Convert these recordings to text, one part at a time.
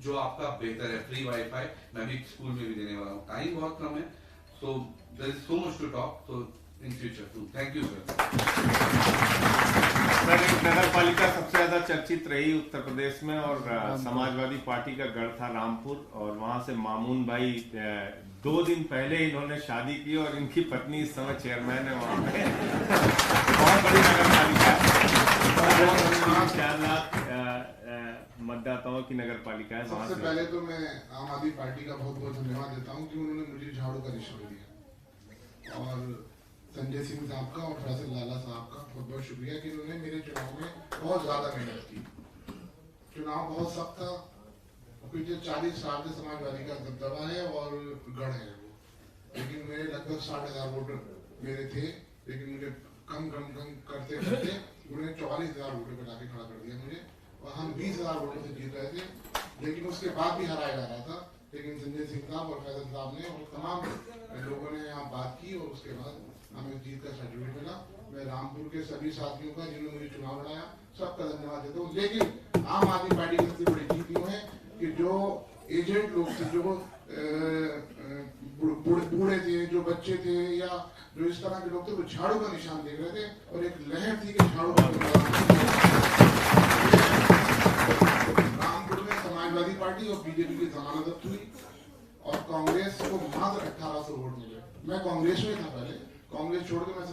जो आपका बेहतर है। फ्री वाईफाई मैं भी स्कूल में भी देने वाला हूँ। टाइम बहुत कम है, so there is so much to talk, so in future too. Thank you sir. Sir, नगर पालिका सबसे ज्यादा चर्चित रही उत्तर प्रदेश में और समाजवादी पार्टी का गढ़ था रामपुर, और वहां से मामून भाई 2 दिन पहले इन्होंने शादी की और इनकी पत्नी इस समय चेयरमैन है वहां पे। बहुत बड़ी नगर पालिका, 4 लाख मतदाताओं की नगर पालिका है। सबसे पहले तो मैं आम आदमी पार्टी का बहुत बहुत धन्यवाद देता हूं कि उन्होंने मुझे झाड़ू का निशान दिया, और संजय सिंह साहब का और फैसल लाला साहब का बहुत बहुत शुक्रिया कि उन्होंने मेरे चुनाव में बहुत ज्यादा मेहनत की। चुनाव बहुत सख्त था, पिछले 40 साल से समाजवादी का दबदबा है और गढ़ है वो, लेकिन मेरे लगभग 60,000 वोटर मेरे थे, लेकिन मुझे कम करते करते उन्होंने 44,000 वोटर पर लाके खड़ा कर दिया मुझे, और हम 20,000 वोटों से जीत रहे थे, लेकिन उसके बाद भी हराया जा रहा था। लेकिन संजय सिंह साहब और फैसल साहब ने और तमाम लोगों ने यहाँ बात की और उसके बाद हमें जीत का सर्टिफिकेट मिला। मैं रामपुर के सभी साथियों का जिन्होंने मुझे चुनाव लड़ाया सबका धन्यवाद देता हूँ। लेकिन आम आदमी पार्टी की सबसे बड़ी जीत यूँ है कि जो एजेंट लोग थे, जो बूढ़े थे, जो बच्चे थे, या जो इस तरह के लोग थे, वो झाड़ू का निशान देख रहे थे और एक लहर थी कि झाड़ू का रामपुर में समाजवादी पार्टी और बीजेपी की जमानत हुई और कांग्रेस को मात्र 1800 वोट मिले। मैं कांग्रेस में था पहले, कांग्रेस छोड़ के मैं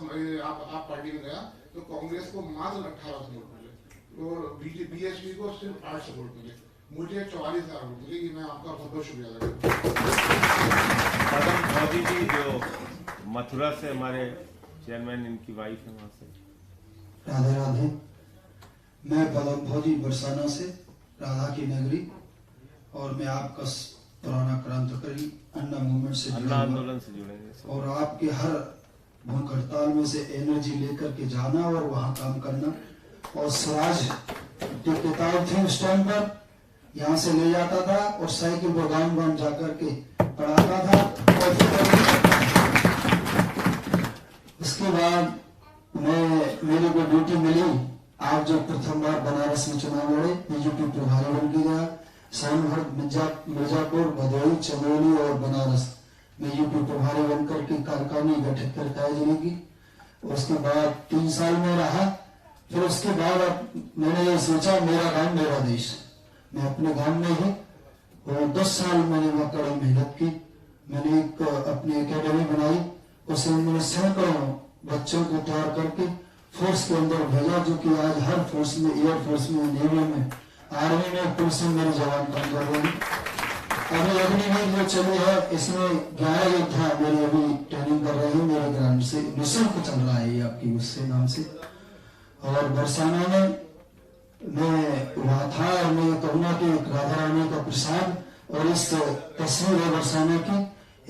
आप पार्टी में गया तो कांग्रेस को मात्र 1800 वोट मिले और बीएसपी को सिर्फ 800 वोट मिले, मुझे 44,000 वोट मिले। मैं आपका बहुत बहुत शुक्रिया अदा करता हूं। मोदी जी जो मथुरा से हमारे चेयरमैन, इनकी वाइफ है वहां से। राधे राधे। मैं पदम फौजी बरसाना से, राधा की नगरी, और मैं आपका पुराना क्रांतिकारी अन्ना मूवमेंट से जुड़ा आंदोलन से जुड़े और आपके हर भूख हड़ताल में से एनर्जी लेकर के जाना और वहां काम करना, और स्वराज जो किताब थी उस टाइम पर यहाँ से ले जाता था और साइकिल पर गांव जाकर के पढ़ाता था। और उसके बाद मेरे को ड्यूटी मिली, आप जो प्रथम बार बनारस में चुनाव लड़े, बीजेपी प्रभारी बन के गया। सोनभर, मिर्जापुर, भदोही, चमोली और बनारस में यूपी प्रभारी बनकर के कार्यकारिणी गठित करके आए जिले की। उसके बाद 3 साल में रहा। फिर उसके बाद अब मैंने ये सोचा मेरा गांव मेरा देश, मैं अपने गांव में ही, और 10 साल मैंने वहाँ कड़ी मेहनत की। मैंने एक अपनी एकेडमी बनाई, उसे मैंने सैकड़ों बच्चों को तैयार करके फोर्स के अंदर भेजा, जो कि आज हर फोर्स में, एयर फोर्स में, नेवी में, आर्मी में, पुलिस में मेरे जवान काम कर रहे हैं। अभी अग्निवीर जो चली है इसमें 11 योद्धा मेरी अभी ट्रेनिंग कर रहे हैं मेरे ग्राउंड से, निःशुल्क चल रहा है ये आपकी उससे नाम से। और बरसाना में मैं वहाँ था और मैं कहूँगा कि राधा रानी का प्रसाद, और इस तस्वीर है बरसाना की,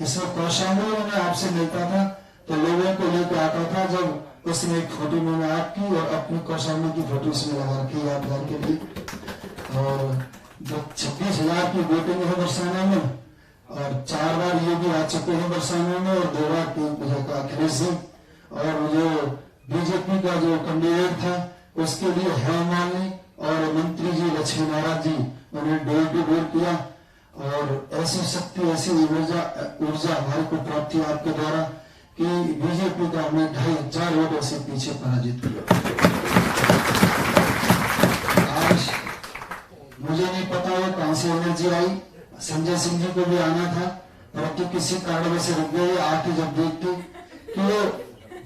इसमें कौशाम्बी में आपसे मिलता था तो लोगों को लेकर आता था। जब उसमें एक फोटो मैंने आपकी और अपनी कौशाम्बी की फोटो इसमें लगा रखी यादगार के लिए। और जो 26,000 की वोटिंग है बरसाना में, और 4 बार ये भी आ चुके हैं बरसाना में, और 2 बार अखिलेश सिंह, और जो बीजेपी का जो कैंडिडेट था उसके लिए हेमामालिनी और मंत्री जी लक्ष्मी नारायण जी, उन्हें डोर टू डोर किया। और ऐसी शक्ति, ऐसी ऊर्जा हमारे को प्राप्त हुई आपके द्वारा कि बीजेपी का हमने 2,500 वोटों से पीछे पराजित किया। आज मुझे नहीं पता है कहां से एनर्जी आई, संजय सिंह जी को भी आना था, परंतु किसी कारण से रुक गए। आके जब देखते कि वो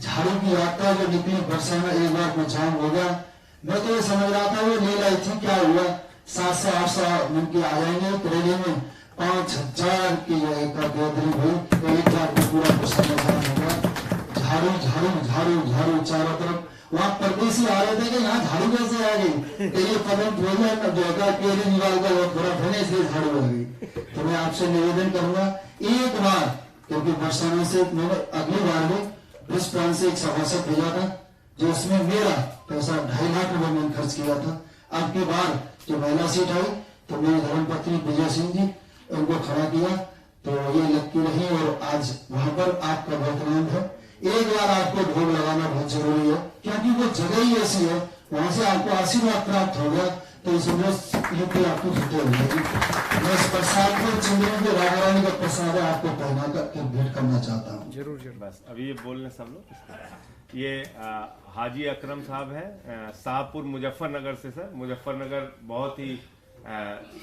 झाड़ू की यात्रा जो निकली बरसाना, एक बार को जाम हो गया। मैं तो ये समझ रहा था वो लीला आई थी, क्या हुआ 700-800 मन के आ जाएंगे, रैली में 5,000 की गैदरिंग हुई, तो एक बार पूरा बरसाना जाम हो गया। झाड़ू झाड़ू झाड़ू झाड़ू चारों तरफ। वहाँ परदेसी आ रहे थे कि यहाँ झाड़ू कैसे आ गई, तो ये कदम केजरीवाल का थोड़ा धने से झाड़ू आ गई। तो मैं आपसे निवेदन करूंगा एक बार, क्योंकि बरसाना से मैंने अगली बार भी ब्रिज प्रांत से एक सभासद भेजा था, जो उसमें मेरा पैसा 2.5 लाख रुपए मैंने खर्च किया था। अब की बार जो महिला सीट आई तो मेरी धर्मपत्नी विजय सिंह जी, उनको खड़ा किया, तो ये लगती रही। और आज वहां पर आपका बहुत नाम है। एक बार आपको ढोल लगाना बहुत जरूरी है, क्योंकि वो जगह ही ऐसी है, वहां से आपको आशीर्वाद प्राप्त हो गया तो इस यूपी आपको जीते हुए मैं इस प्रसाद को चिंदरों के राधा रानी का प्रसाद है आपको पहना करके भेंट करना चाहता हूँ। जरूर जरूर। बस अभी ये बोलने सब लोग। ये हाजी अकरम साहब हैं शाहपुर मुजफ्फरनगर से। सर मुजफ्फरनगर बहुत ही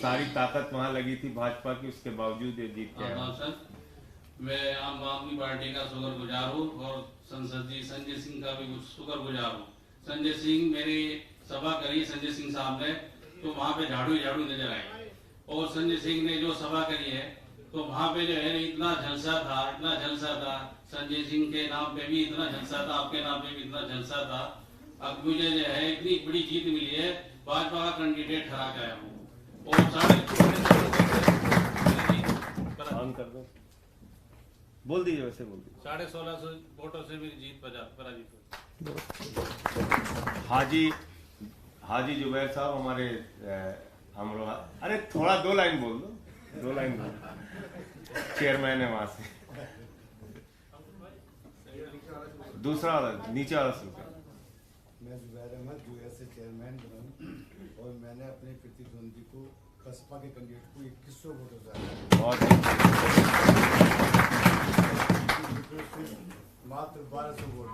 सारी ताकत वहाँ लगी थी भाजपा की, उसके बावजूद ये जीत गया। सर मैं आम आदमी पार्टी का शुक्रगुजार हूँ और संसद जी संजय सिंह का भी शुक्रगुजार हूँ। संजय सिंह मेरी सभा करी संजय सिंह साहब ने तो वहाँ पे झाड़ू ही झाड़ू नजर आए, और संजय सिंह ने जो सभा करी है तो वहाँ पे जो है इतना जलसा था, इतना जलसा था। संजय सिंह के नाम पे भी इतना जलसा था, आपके नाम पे भी इतना जलसा था। अब मुझे जो है इतनी बड़ी जीत मिली है, भाजपा का कैंडिडेट हरा के आया हूँ और कर दो, बोल दीजिए वैसे बोल दीजिए। 1650 वोटों से मेरी जीत पराजित हुई। हाजी जुबैर साहब हमारे हम लोग, अरे थोड़ा 2 लाइन बोल दो, 2 लाइन बोल दो। चेयरमैन है वहां से। दूसरा वाला नीचे वाला सुनकर। मैं जुबैर अहमद यूएस से चेयरमैन बना हूँ और मैंने अपने प्रतिद्वंदी को बसपा के कैंडिडेट को 2100 वोटों से बहुत मात्र 1200 वोट।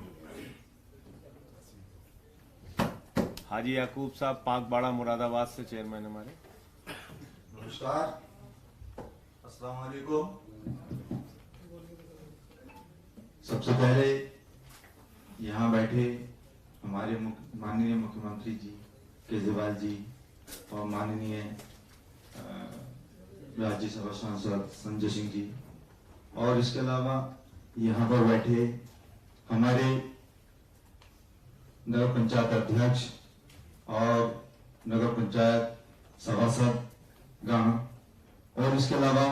हाजी याकूब साहब पाकबाड़ा मुरादाबाद से चेयरमैन हमारे। नमस्कार, अस्सलाम वालेकुम। सबसे पहले यहाँ बैठे हमारे माननीय मुख्यमंत्री जी केजरीवाल जी और माननीय राज्यसभा सांसद संजय सिंह जी, और इसके अलावा यहाँ पर बैठे हमारे नगर पंचायत अध्यक्ष और नगर पंचायत सभासद गण, और इसके अलावा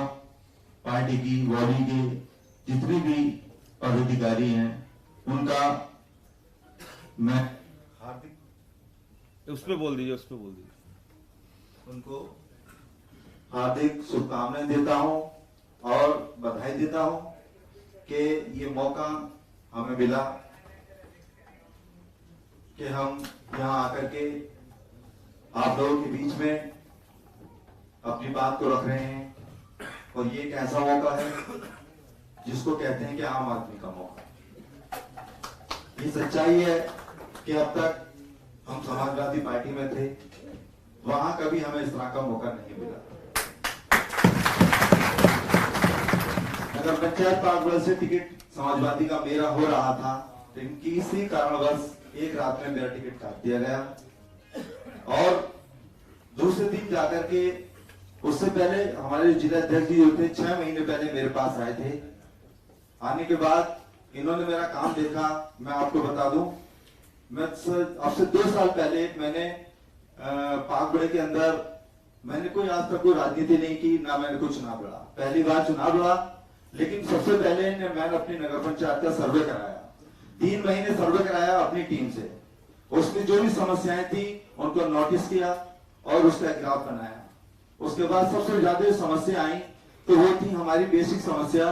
पार्टी की बॉडी के जितने भी पदाधिकारी हैं उनका मैं हार्दिक उस पे बोल दीजिए, उस पे बोल दीजिए। उनको हार्दिक शुभकामनाएं देता हूं और बधाई देता हूं कि ये मौका हमें मिला कि हम यहाँ आकर के आप लोगों के बीच में अपनी बात को रख रहे हैं, और ये एक ऐसा मौका है जिसको कहते हैं कि आम आदमी का मौका। ये सच्चाई है कि अब तक हम समाजवादी पार्टी में थे, वहां कभी हमें इस तरह का मौका नहीं मिला। नगर पंचायत पाकबाड़ा से टिकट समाजवादी का मेरा हो रहा था, लेकिन किसी कारणवश एक रात में मेरा टिकट काट दिया गया, और दूसरे दिन जाकर के उससे पहले हमारे जिला अध्यक्ष जी जो थे 6 महीने पहले मेरे पास आए थे। आने के बाद इन्होंने मेरा काम देखा। मैं आपको बता दूं, मैं अब से 2 साल पहले मैंने पाकबाड़ा के अंदर मैंने कोई आज तक कोई राजनीति नहीं की, ना मैंने कोई चुनाव लड़ा। पहली बार चुनाव लड़ा, लेकिन सबसे पहले मैंने अपनी नगर पंचायत का सर्वे कराया। 3 महीने सर्वे कराया अपनी टीम से। उसमें जो भी समस्याएं थी उनको नोटिस किया और उसका ग्राफ बनाया। उसके बाद सबसे ज्यादा समस्या आई तो वो थी हमारी बेसिक समस्या,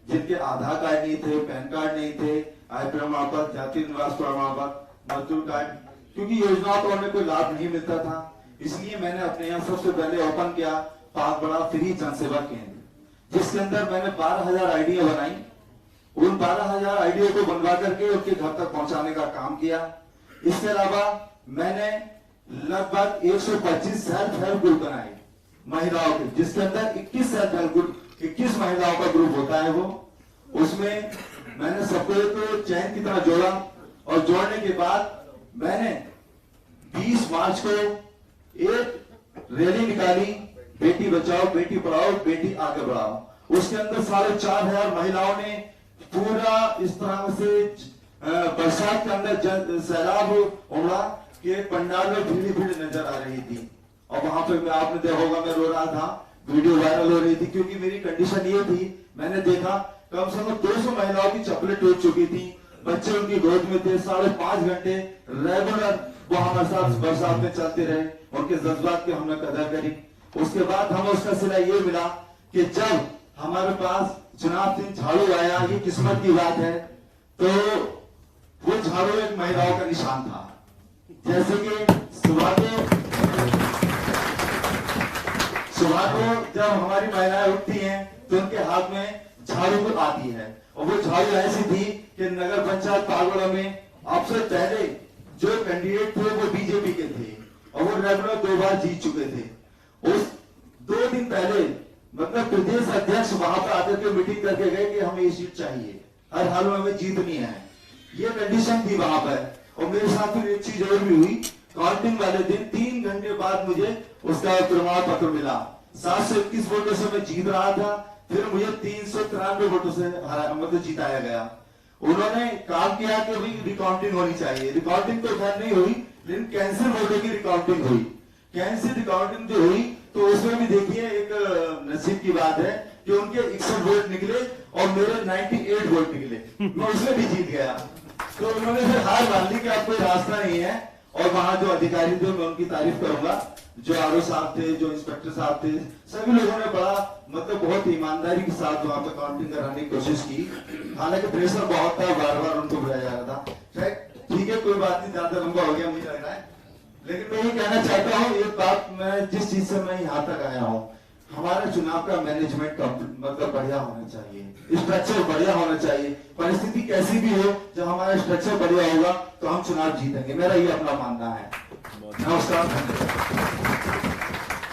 जिनके आधार कार्ड नहीं थे, पैन कार्ड नहीं थे, आय प्रमाण पत्र, जाति निवास प्रमाण पत्र, मजदूर कार्ड, क्योंकि योजनाओं को हमें कोई लाभ नहीं मिलता था। इसलिए मैंने अपने यहाँ सबसे पहले ओपन किया पाकबाड़ा फ्री जनसेवा केंद्र, जिसके अंदर मैंने 12,000 आईडिया बनाई। उन 12,000 आईडिया को बनवा करके उनके घर तक पहुंचाने का काम किया। इसके अलावा मैंने लगभग 125 सेल्फ हेल्प ग्रुप बनाए महिलाओं के, जिसके अंदर 21 सेल्फ हेल्प ग्रुप, 21 महिलाओं का ग्रुप होता है वो। उसमें मैंने सबको एक चैन की तरह जोड़ा, और जोड़ने के बाद मैंने 20 मार्च को एक रैली निकाली, बेटी बचाओ बेटी पढ़ाओ बेटी आगे बढ़ाओ। उसके अंदर 4,500 महिलाओं ने पूरा इस तरह से बरसात के अंदर सैलाब उमड़ा कि पंडाल में भीड़ नजर आ रही थी। और वहां पे मैं आपने देखा होगा मैं रो रहा था, वीडियो वायरल हो रही थी, क्योंकि मेरी कंडीशन ये थी, मैंने देखा कम से कम 200 महिलाओं की चप्पलें टूट चुकी थी, बच्चे उनकी गोद में थे, 5.5 घंटे रेगुलर वो हमारे साथ बरसात में चलते रहे। उनके जज्बात की हमने कदर करी। उसके बाद हमें उसका सिला ये मिला कि जब हमारे पास चुनाव दिन झाड़ू आया, ये किस्मत की बात है, तो वो झाड़ू एक महिलाओं का निशान था। जैसे कि सुबह के सुबह को जब हमारी महिलाएं उठती हैं तो उनके हाथ में झाड़ू आती है, और वो झाड़ू ऐसी थी कि नगर पंचायत पागोड़ा में आपसे पहले जो कैंडिडेट थे वो बीजेपी के थे और वो रेगुलर 2 बार जीत चुके थे। उस 2 दिन पहले मतलब प्रदेश अध्यक्ष वहां पर आकर के मीटिंग करके गए कि हमें ये सीट चाहिए, हर हाल में हमें जीतनी है, ये कंडीशन थी वहां पर। और मेरे साथ फिर एक चीज और भी हुई, काउंटिंग वाले दिन 3 घंटे बाद मुझे उसका प्रमाण पत्र मिला। 721 वोटों से मैं जीत रहा था, फिर मुझे 393 वोटों से मतलब जिताया गया। उन्होंने काम किया कि भाई रिकाउंटिंग होनी चाहिए, रिकाउंटिंग तो खैर नहीं हुई, लेकिन कैंसिल वोटों की रिकाउंटिंग हुई। कैंसिल रिकाउंटिंग जो हुई तो उसमें भी देखिए एक नसीब की बात है कि उनके 61 वोट निकले और मेरे 98 वोट निकले, मैं उसमें भी जीत गया। तो उन्होंने फिर हार मान ली कि अब कोई रास्ता नहीं है, और वहां जो अधिकारी थे मैं उनकी तारीफ करूंगा, जो आरओ साहब थे, जो इंस्पेक्टर साहब थे, सभी लोगों ने बड़ा मतलब बहुत ईमानदारी के साथ वहां पर काउंटिंग कराने की कोशिश की। हालांकि प्रेशर बहुत था, बार बार उनको बुलाया जा रहा था। ठीक है, कोई बात नहीं, ज्यादा लंबा हो गया मुझे लग रहा है, लेकिन मैं ये कहना चाहता हूँ एक बात, मैं जिस चीज से मैं यहाँ तक आया हूँ, हमारे चुनाव का मैनेजमेंट मतलब बढ़िया होना चाहिए, स्ट्रक्चर बढ़िया होना चाहिए। परिस्थिति कैसी भी हो, जब हमारा स्ट्रक्चर बढ़िया होगा तो हम चुनाव जीतेंगे, मेरा ये अपना मानना है। नमस्कार।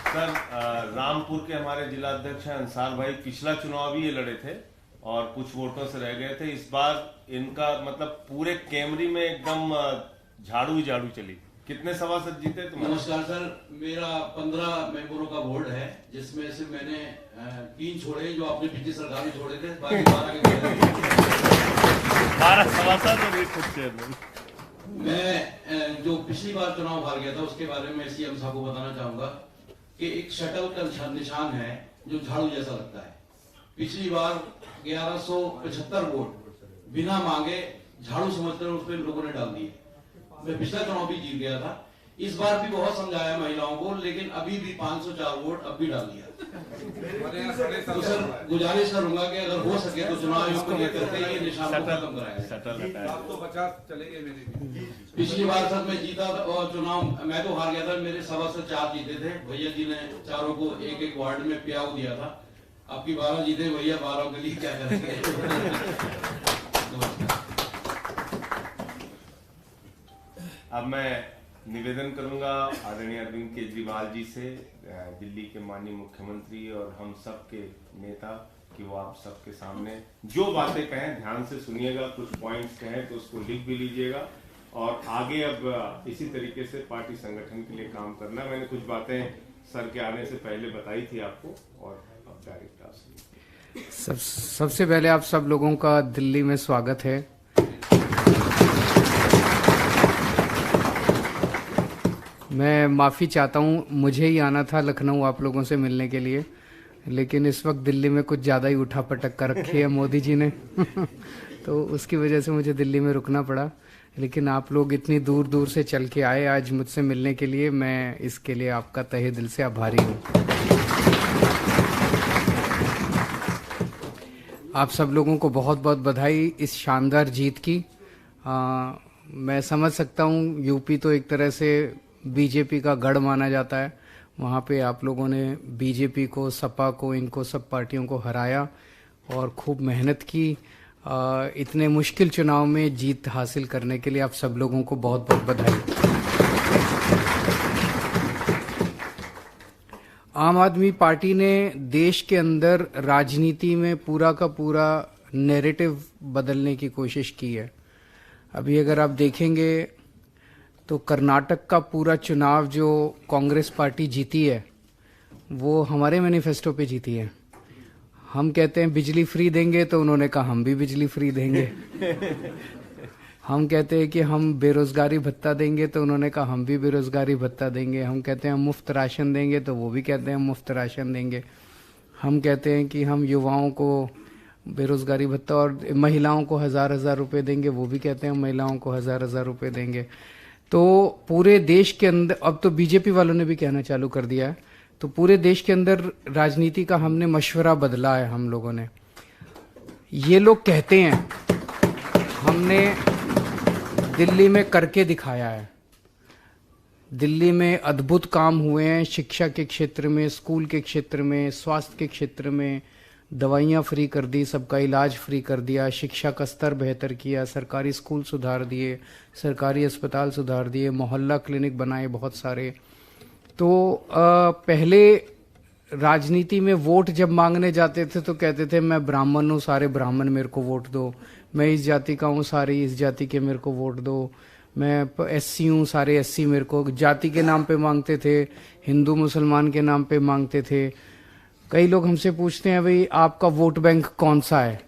सर, रामपुर के हमारे जिला अध्यक्ष हैं अंसार भाई, पिछला चुनाव भी ये लड़े थे और कुछ वोटों से रह गए थे। इस बार इनका मतलब पूरे कैमरी में एकदम झाड़ू चली। कितने सभासद जीते तुम्हारे? नमस्कार सर, मेरा 15 मेंबरों का बोर्ड है, जिसमें से मैंने 3 छोड़े जो आपने पिछली सरकार में छोड़े थे, बाकी 12 सभासद और 1 खुद चेयरमैन। मैं जो पिछली बार चुनाव हार गया था उसके बारे में सीएम साहब को बताना चाहूंगा कि एक शटल का निशान है जो झाड़ू जैसा लगता है। पिछली बार 1175 वोट बिना मांगे झाड़ू समझकर उस पर लोगों ने डाल दिए। मैं पिछला चुनाव भी जीत गया था, इस बार भी बहुत समझाया महिलाओं को, लेकिन अभी भी 504 वोट अब भी डाल दिया। तो सर गुजारिश करूंगा कि अगर हो सके तो चुनाव आयोग को करके ये निशान को खत्म कराया। आप तो 50 चले गए मेरे। पिछली बार सर मैं जीता था और चुनाव मैं तो हार गया था, मेरे सभासद 4 जीते थे, भैया जी ने चारों को एक वार्ड में प्याऊ दिया था। आपकी 12 जीते भैया, 12 के लिए क्या करेंगे। अब मैं निवेदन करूंगा आदरणीय अरविंद केजरीवाल जी से, दिल्ली के माननीय मुख्यमंत्री और हम सब के नेता, कि वो आप सबके सामने जो बातें कहें ध्यान से सुनिएगा, कुछ पॉइंट्स कहें तो उसको लिख भी लीजिएगा और आगे अब इसी तरीके से पार्टी संगठन के लिए काम करना। मैंने कुछ बातें सर के आने से पहले बताई थी आपको और अब डायरेक्ट आपसे। सबसे पहले आप सब लोगों का दिल्ली में स्वागत है। मैं माफ़ी चाहता हूँ, मुझे ही आना था लखनऊ आप लोगों से मिलने के लिए, लेकिन इस वक्त दिल्ली में कुछ ज़्यादा ही उठा पटक कर रखी है मोदी जी ने तो उसकी वजह से मुझे दिल्ली में रुकना पड़ा। लेकिन आप लोग इतनी दूर दूर से चल के आए आज मुझसे मिलने के लिए, मैं इसके लिए आपका तहे दिल से आभारी हूँ। आप सब लोगों को बहुत बहुत बधाई इस शानदार जीत की। मैं समझ सकता हूँ, यूपी तो एक तरह से बीजेपी का गढ़ माना जाता है, वहाँ पे आप लोगों ने बीजेपी को, सपा को, इनको सब पार्टियों को हराया और खूब मेहनत की। इतने मुश्किल चुनाव में जीत हासिल करने के लिए आप सब लोगों को बहुत बहुत बधाई। आम आदमी पार्टी ने देश के अंदर राजनीति में पूरा का पूरा नैरेटिव बदलने की कोशिश की है। अभी अगर आप देखेंगे तो कर्नाटक का पूरा चुनाव जो कांग्रेस पार्टी जीती है वो हमारे मैनिफेस्टो पे जीती है। हम कहते हैं बिजली फ्री देंगे तो उन्होंने कहा हम भी बिजली फ्री देंगे। हम कहते हैं कि हम बेरोजगारी भत्ता देंगे तो उन्होंने कहा हम भी बेरोजगारी भत्ता देंगे। हम कहते हैं हम मुफ्त राशन देंगे तो वो भी कहते हैं हम मुफ्त राशन देंगे। हम कहते हैं कि हम युवाओं को बेरोजगारी भत्ता और महिलाओं को 1000-1000 रुपये देंगे, वो भी कहते हैं हम महिलाओं को 1000-1000 रुपये देंगे। तो पूरे देश के अंदर, अब तो बीजेपी वालों ने भी कहना चालू कर दिया है, तो पूरे देश के अंदर राजनीति का हमने मशवरा बदला है हम लोगों ने। ये लोग कहते हैं हमने दिल्ली में करके दिखाया है। दिल्ली में अद्भुत काम हुए हैं, शिक्षा के क्षेत्र में, स्कूल के क्षेत्र में, स्वास्थ्य के क्षेत्र में। दवाइयाँ फ्री कर दी, सबका इलाज फ्री कर दिया, शिक्षा का स्तर बेहतर किया, सरकारी स्कूल सुधार दिए, सरकारी अस्पताल सुधार दिए, मोहल्ला क्लिनिक बनाए बहुत सारे। तो पहले राजनीति में वोट जब मांगने जाते थे तो कहते थे मैं ब्राह्मण हूँ, सारे ब्राह्मण मेरे को वोट दो, मैं इस जाति का हूँ, सारी इस जाति के मेरे को वोट दो, मैं एससी हूँ, सारे एससी मेरे को। जाति के नाम पे मांगते थे, हिंदू मुसलमान के नाम पे मांगते थे। कई लोग हमसे पूछते हैं भाई आपका वोट बैंक कौन सा है,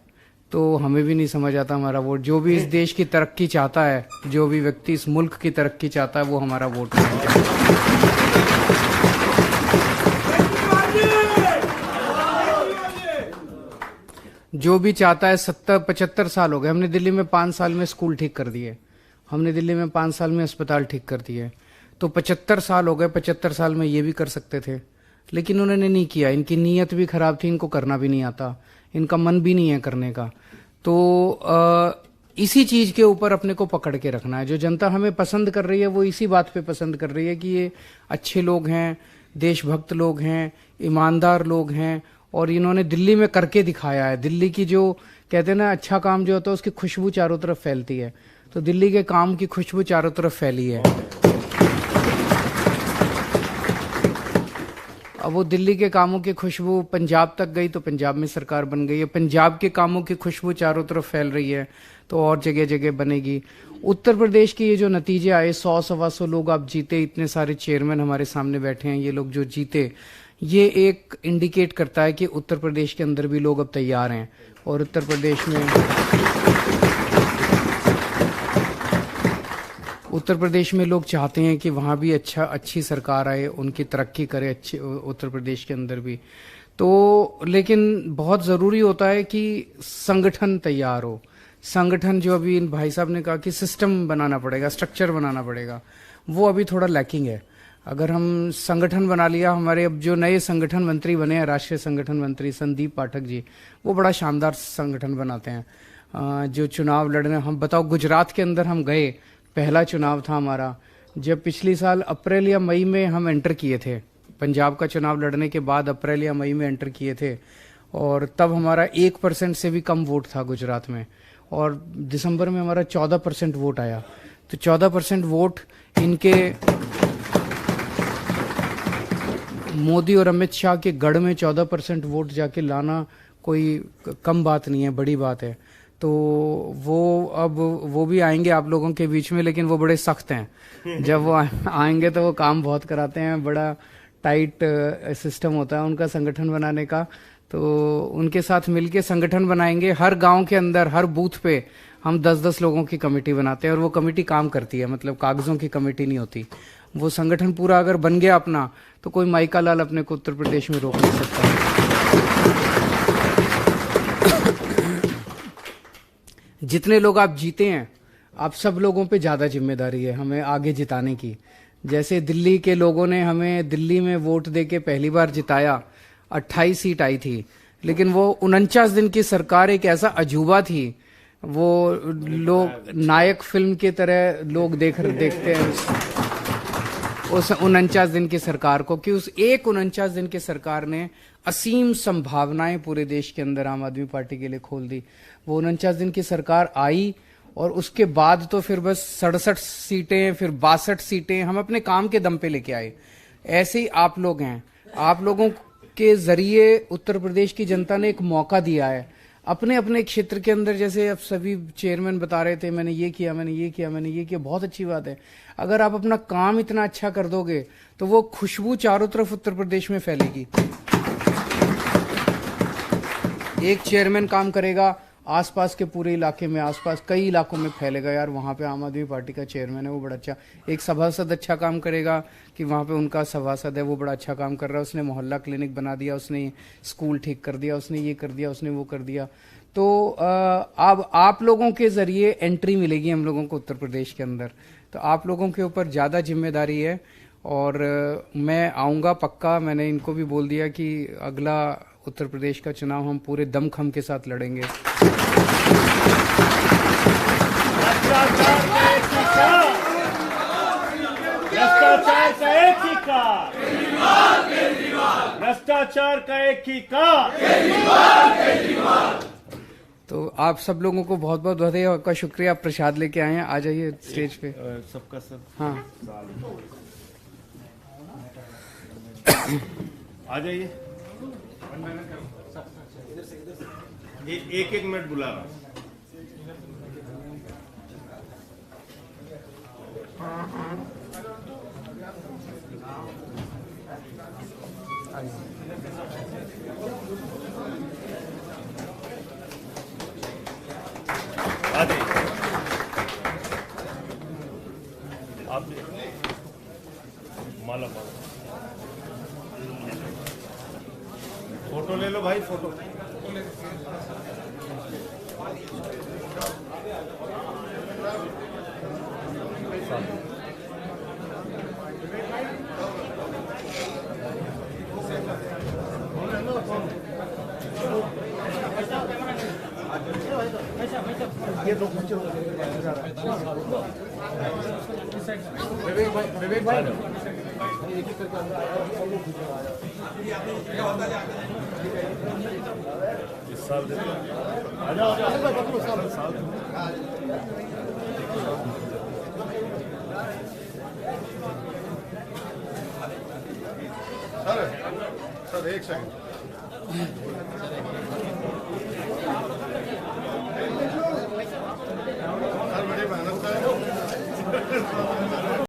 तो हमें भी नहीं समझ आता हमारा वोट। जो भी इस देश की तरक्की चाहता है, जो भी व्यक्ति इस मुल्क की तरक्की चाहता है, वो हमारा वोट बैंक है। जो भी चाहता है, 70-75 साल हो गए, हमने दिल्ली में 5 साल में स्कूल ठीक कर दिए, हमने दिल्ली में 5 साल में अस्पताल ठीक कर दिए। तो 75 साल हो गए, 75 साल में ये भी कर सकते थे, लेकिन उन्होंने नहीं किया। इनकी नीयत भी खराब थी, इनको करना भी नहीं आता, इनका मन भी नहीं है करने का। तो इसी चीज के ऊपर अपने को पकड़ के रखना है। जो जनता हमें पसंद कर रही है वो इसी बात पे पसंद कर रही है कि ये अच्छे लोग हैं, देशभक्त लोग हैं, ईमानदार लोग हैं, और इन्होंने दिल्ली में करके दिखाया है। दिल्ली की जो कहते हैं ना, अच्छा काम जो होता है उसकी खुशबू चारों तरफ फैलती है, तो दिल्ली के काम की खुशबू चारों तरफ फैली है। अब वो दिल्ली के कामों की खुशबू पंजाब तक गई तो पंजाब में सरकार बन गई है, पंजाब के कामों की खुशबू चारों तरफ फैल रही है तो और जगह जगह बनेगी। उत्तर प्रदेश के ये जो नतीजे आए, 100-125 लोग आप जीते, इतने सारे चेयरमैन हमारे सामने बैठे हैं, ये लोग जो जीते, ये एक इंडिकेट करता है कि उत्तर प्रदेश के अंदर भी लोग अब तैयार हैं। और उत्तर प्रदेश में लोग चाहते हैं कि वहाँ भी अच्छी सरकार आए, उनकी तरक्की करे अच्छी उत्तर प्रदेश के अंदर भी। तो लेकिन बहुत ज़रूरी होता है कि संगठन तैयार हो। संगठन जो अभी इन भाई साहब ने कहा कि सिस्टम बनाना पड़ेगा, स्ट्रक्चर बनाना पड़ेगा, वो अभी थोड़ा लैकिंग है। अगर हम संगठन बना लिया, हमारे अब जो नए संगठन मंत्री बने हैं, राष्ट्रीय संगठन मंत्री संदीप पाठक जी, वो बड़ा शानदार संगठन बनाते हैं। जो चुनाव लड़ने, हम बताओ, गुजरात के अंदर हम गए, पहला चुनाव था हमारा, जब पिछली साल अप्रैल या मई में हम एंटर किए थे, पंजाब का चुनाव लड़ने के बाद अप्रैल या मई में एंटर किए थे, और तब हमारा 1% से भी कम वोट था गुजरात में, और दिसंबर में हमारा 14% वोट आया। तो 14% वोट इनके मोदी और अमित शाह के गढ़ में 14% वोट जाके लाना कोई कम बात नहीं है, बड़ी बात है। तो वो भी आएंगे आप लोगों के बीच में, लेकिन वो बड़े सख्त हैं। जब वो आएंगे तो वो काम बहुत कराते हैं, बड़ा टाइट सिस्टम होता है उनका संगठन बनाने का। तो उनके साथ मिलके संगठन बनाएंगे। हर गांव के अंदर, हर बूथ पे हम 10-10 लोगों की कमेटी बनाते हैं, और वो कमेटी काम करती है, मतलब कागजों की कमेटी नहीं होती। वो संगठन पूरा अगर बन गया अपना, तो कोई माइका लाल अपने को उत्तर प्रदेश में रोक नहीं सकता। जितने लोग आप जीते हैं, आप सब लोगों पे ज्यादा जिम्मेदारी है हमें आगे जिताने की। जैसे दिल्ली के लोगों ने हमें दिल्ली में वोट देके पहली बार जिताया, 28 सीट आई थी, लेकिन वो 49 दिन की सरकार एक ऐसा अजूबा थी। वो लोग नायक फिल्म की तरह लोग देखते हैं उस 49 दिन की सरकार को, कि उस एक 49 दिन की सरकार ने असीम संभावनाएं पूरे देश के अंदर आम आदमी पार्टी के लिए खोल दी। वो 49 दिन की सरकार आई, और उसके बाद तो फिर बस 67 सीटें, फिर 62 सीटें हम अपने काम के दम पे लेके आए। ऐसे ही आप लोग हैं, आप लोगों के जरिए उत्तर प्रदेश की जनता ने एक मौका दिया है अपने अपने क्षेत्र के अंदर। जैसे अब सभी चेयरमैन बता रहे थे, मैंने ये किया, मैंने ये किया, मैंने ये किया, बहुत अच्छी बात है। अगर आप अपना काम इतना अच्छा कर दोगे तो वो खुशबू चारों तरफ उत्तर प्रदेश में फैलेगी। एक चेयरमैन काम करेगा, आसपास के पूरे इलाके में, आसपास कई इलाकों में फैलेगा, यार वहाँ पे आम आदमी पार्टी का चेयरमैन है, वो बड़ा अच्छा। एक सभासद अच्छा काम करेगा कि वहाँ पे उनका सभासद है, वो बड़ा अच्छा काम कर रहा है, उसने मोहल्ला क्लिनिक बना दिया, उसने स्कूल ठीक कर दिया, उसने ये कर दिया, उसने वो कर दिया। तो अब आप लोगों के जरिए एंट्री मिलेगी हम लोगों को उत्तर प्रदेश के अंदर। तो आप लोगों के ऊपर ज़्यादा जिम्मेदारी है, और मैं आऊँगा पक्का। मैंने इनको भी बोल दिया कि अगला उत्तर प्रदेश का चुनाव हम पूरे दमखम के साथ लड़ेंगे। भ्रष्टाचार भ्रष्टाचार का एक ही का, भ्रष्टाचार का एक ही का। तो आप सब लोगों को बहुत बहुत बधाई और आपका शुक्रिया। आप प्रसाद लेके आए हैं, आ जाइए स्टेज पे। सबका सब हाँ आ जाइए। एक एक मिनट बुला रहा हूं। आ जाइए आप, माला माला फोटो ले लो भाई, फोटो। ये दो बच्चे विवेक भाई इस साल आ जाओ सर एक सेकंड।